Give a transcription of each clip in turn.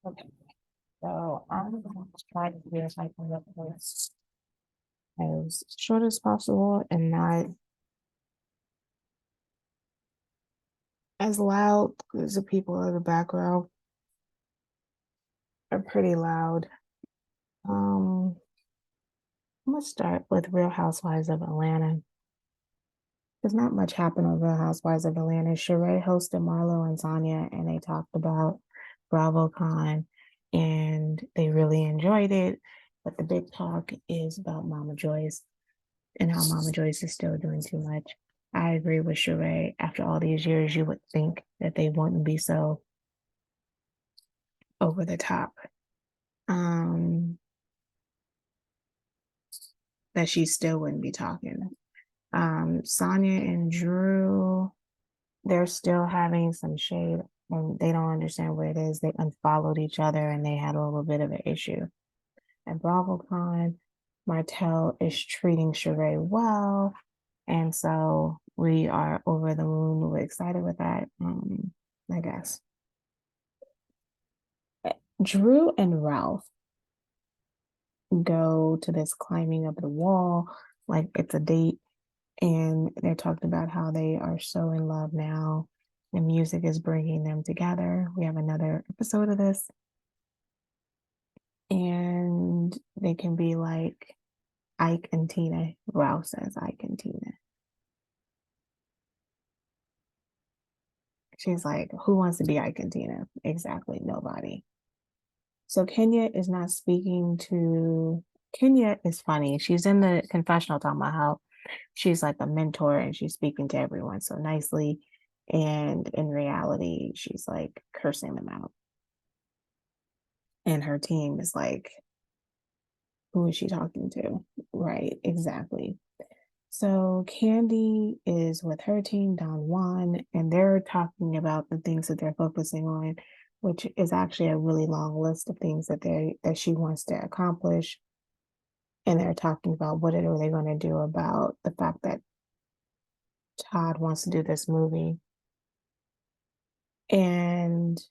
Okay, so I'm going to try to do if I can get this as short as possible and not as loud because the people in the background are pretty loud. Um, I'm gonna start with Real Housewives of Atlanta. There's not much happened on Real Housewives of Atlanta. Sheree hosted Marlo and Tanya, and they talked about BravoCon, and they really enjoyed it. But the big talk is about Mama Joyce and how Mama Joyce is still doing too much. I agree with Sheree. After all these years, you would think that they wouldn't be so over the top. Um, that she still wouldn't be talking. Sonia and Drew, they're still having some shade and they don't understand what it is. They unfollowed each other and they had a little bit of an issue. At BravoCon, Martell is treating Sheree well. And so we are over the moon. We're excited with that, I guess. Drew and Ralph go to this climbing up the wall like it's a date. And they're talking about how they are so in love now and music is bringing them together. We have another episode of this. And they can be like Ike and Tina. Ralph says Ike and Tina. She's like, who wants to be Ike and Tina? Exactly, nobody. So Kenya is not speaking to. Kenya is funny. She's in the confessional talking about how she's like a mentor and she's speaking to everyone so nicely. And in reality, she's like cursing them out. And her team is like, who is she talking to? Right, exactly. So Candy is with her team, Don Juan, and they're talking about the things that they're focusing on, which is actually a really long list of things that she wants to accomplish. And they're talking about what are they going to do about the fact that Todd wants to do this movie. And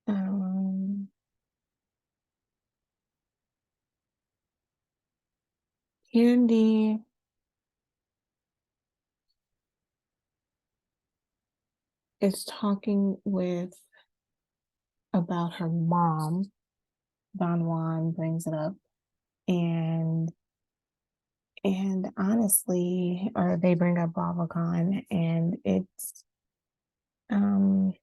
um, Candy is talking with about her mom. Don Juan brings it up, and honestly, or they bring up BravoCon, and um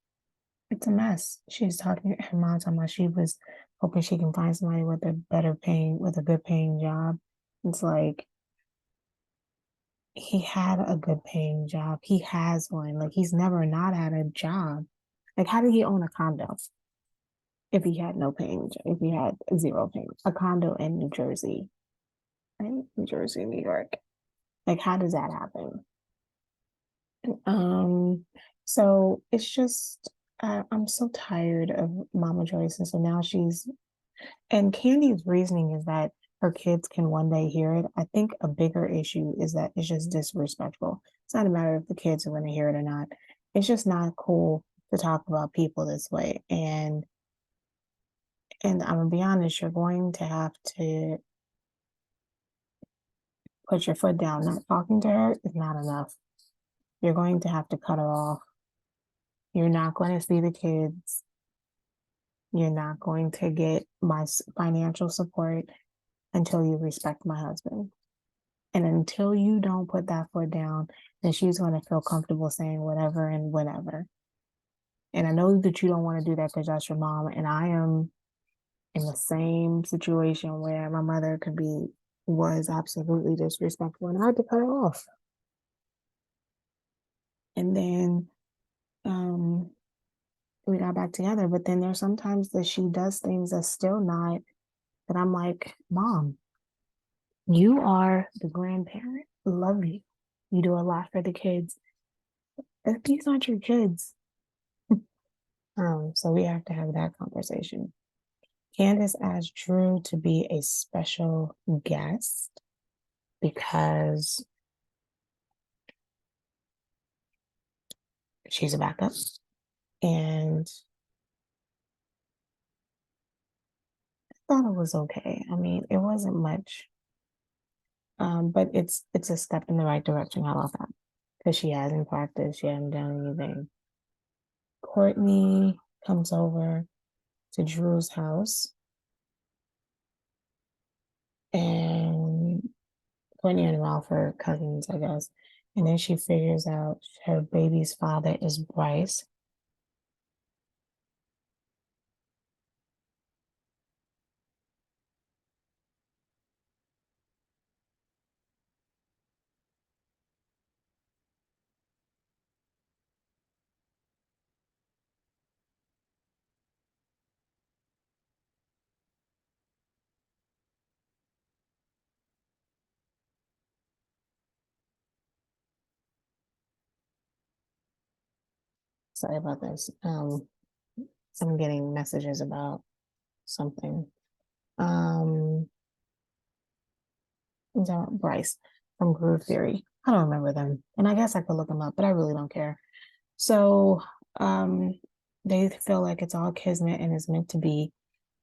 it's a mess. She's talking her mom talking about she was hoping she can find somebody with a better paying with a good paying job. It's like he had a good paying job. He has one. Like he's never not had a job. Like how did he own a condo if he had no paying if he had zero paying a condo in New Jersey, right? New Jersey, New York. Like how does that happen? Um, so it's just I'm so tired of Mama Joyce, and so now she's and Candy's reasoning is that her kids can one day hear it. I think a bigger issue is that it's just disrespectful. It's not a matter if the kids are going to hear it or not. It's just not cool to talk about people this way. And I'm gonna be honest, you're going to have to put your foot down. Not talking to her is not enough. You're going to have to cut her off. You're not going to see the kids. You're not going to get my financial support until you respect my husband. And until you don't put that foot down, then she's going to feel comfortable saying whatever and whenever. And I know that you don't want to do that because that's your mom. And I am in the same situation where my mother was absolutely disrespectful and I had to cut her off. And then um, we got back together. But then there's sometimes that she does things that's still not, that I'm like, Mom, you are the grandparent. Love you. You do a lot for the kids. If these aren't your kids. So we have to have that conversation. Candace asked Drew to be a special guest because she's a backup. And I thought it was okay. I mean, it wasn't much, but it's a step in the right direction. How about that? Because she hasn't practiced, she hasn't done anything. Courtney comes over to Drew's house, and Courtney and Ralph are cousins, I guess. And then she figures out her baby's father is Bryce. Sorry about this. I'm getting messages about something. Um, who's that? Bryce from Groove Theory. I don't remember them, and I guess I could look them up, but I really don't care. So, um, they feel like it's all kismet and it's meant to be,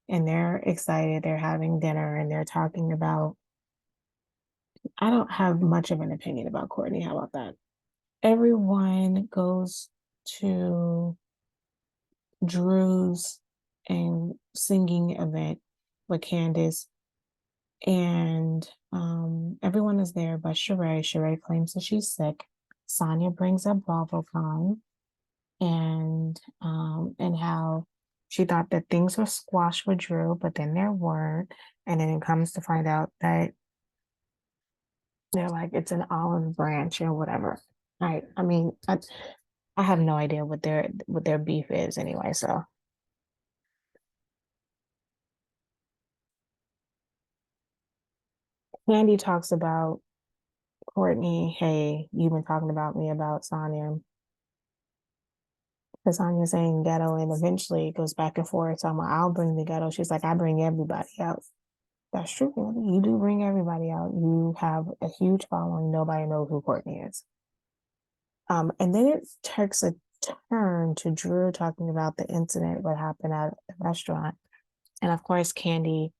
and they're excited. They're having dinner and they're talking about. I don't have much of an opinion about Courtney. How about that? Everyone goes to Drew's and singing event with Candace, and everyone is there but Sheree. Sheree claims that she's sick. Sonia brings up BravoCon and how she thought that things were squashed with Drew, but then there weren't. And then it comes to find out that they're like it's an olive branch or whatever. I mean, I have no idea what their beef is anyway. So Candy talks about Courtney. Hey, you've been talking about me about Sonya. Because Sonya's saying ghetto, and eventually it goes back and forth. So I'm like, I'll bring the ghetto. She's like, I bring everybody out. That's true. You do bring everybody out. You have a huge following. Nobody knows who Courtney is. And then it takes a turn to Drew talking about the incident what happened at the restaurant. And of course, Candy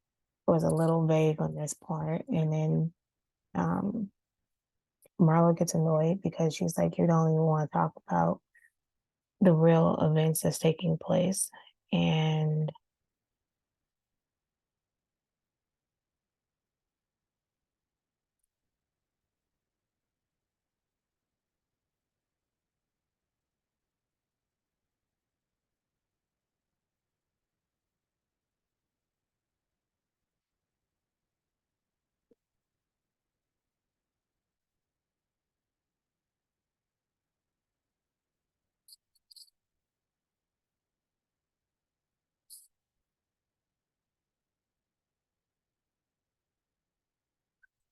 was a little vague on this part. And then um, Marlo gets annoyed because she's like, you don't even want to talk about the real events that's taking place. And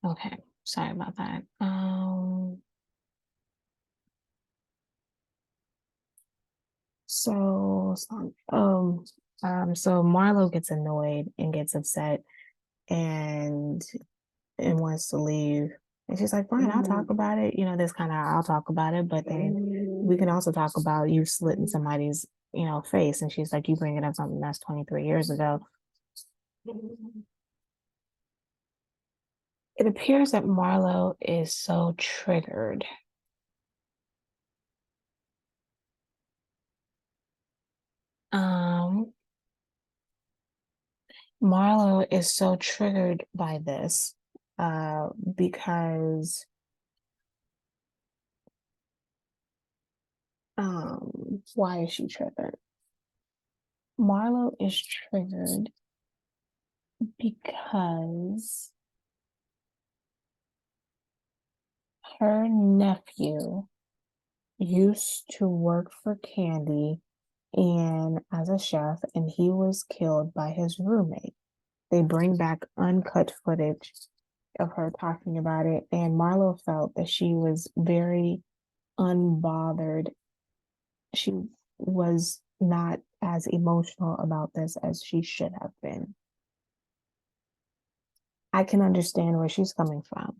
okay, sorry about that. So, so Marlo gets annoyed and gets upset and wants to leave. And she's like, fine, I'll talk about it. You know, this kind of I'll talk about it, but then we can also talk about you slitting somebody's, face. And she's like, you bringing up something that's 23 years ago. It appears that Marlo is so triggered. Um, Marlo is so triggered by this, because why is she triggered? Marlo is triggered because her nephew used to work for Candy and as a chef, and he was killed by his roommate. They bring back uncut footage of her talking about it, and Marlo felt that she was very unbothered. She was not as emotional about this as she should have been. I can understand where she's coming from.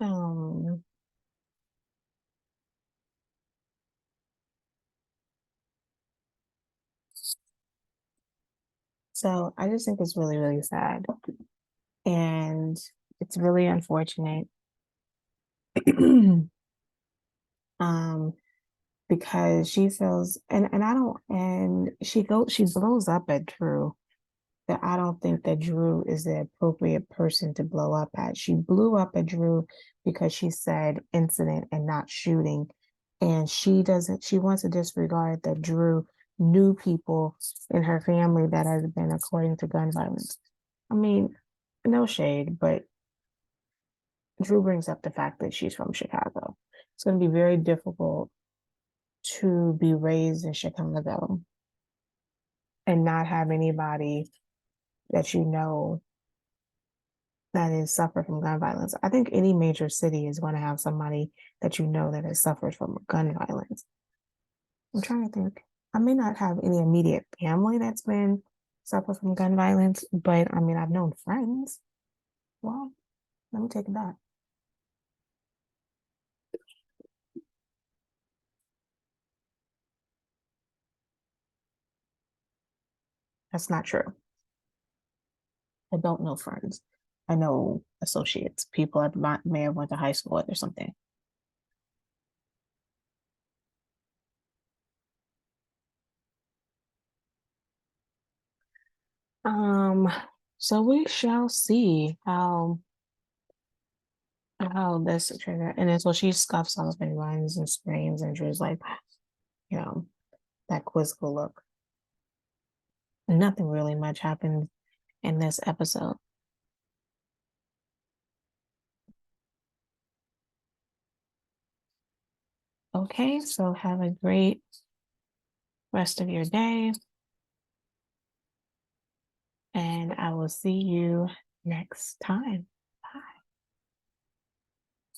Um, so I just think it's really, really sad. And it's really unfortunate. um, because she feels and I don't and she blows up at Drew. That I don't think that Drew is the appropriate person to blow up at. She blew up at Drew because she said incident and not shooting. And she wants to disregard that Drew knew people in her family that had been according to gun violence. I mean, no shade, but Drew brings up the fact that she's from Chicago. It's going to be very difficult to be raised in Chicago and not have anybody that you know that is suffered from gun violence. I think any major city is going to have somebody that you know that has suffered from gun violence. I'm trying to think. I may not have any immediate family that's been suffered from gun violence, but I mean I've known friends. Well, let me take it back. That's not true. I don't know friends. I know associates, people I may have went to high school with or something. Um, so we shall see how this trigger and then so she scuffs off and runs and screams and Drew's like, you know, that quizzical look. Nothing really much happened in this episode. Okay, so have a great rest of your day, and I will see you next time.